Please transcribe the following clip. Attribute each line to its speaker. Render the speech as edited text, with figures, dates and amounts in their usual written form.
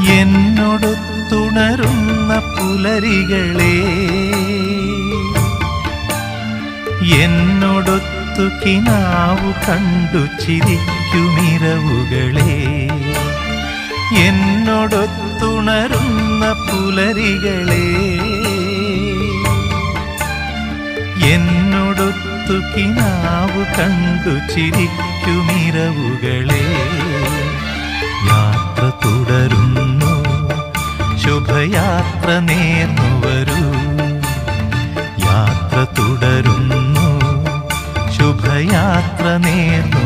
Speaker 1: എന്നോടൊത്തുണരുന്ന പുലരികളെ, എന്നോടൊത്തു കിനാവു കണ്ടു ചിരിക്കുമിരവുകളെ, എന്നോടൊത്തുണരുന്ന പുലരികളെ, എന്നോടൊത്തു കിനാവു കണ്ടു ചിരിക്കുമിരവുകളെ, യാത്ര തുടരുന്നു, ശുഭയാത്ര നേർന്നു വരൂ. യാത്ര തുടരുന്നു, ശുഭയാത്ര നേർന്നു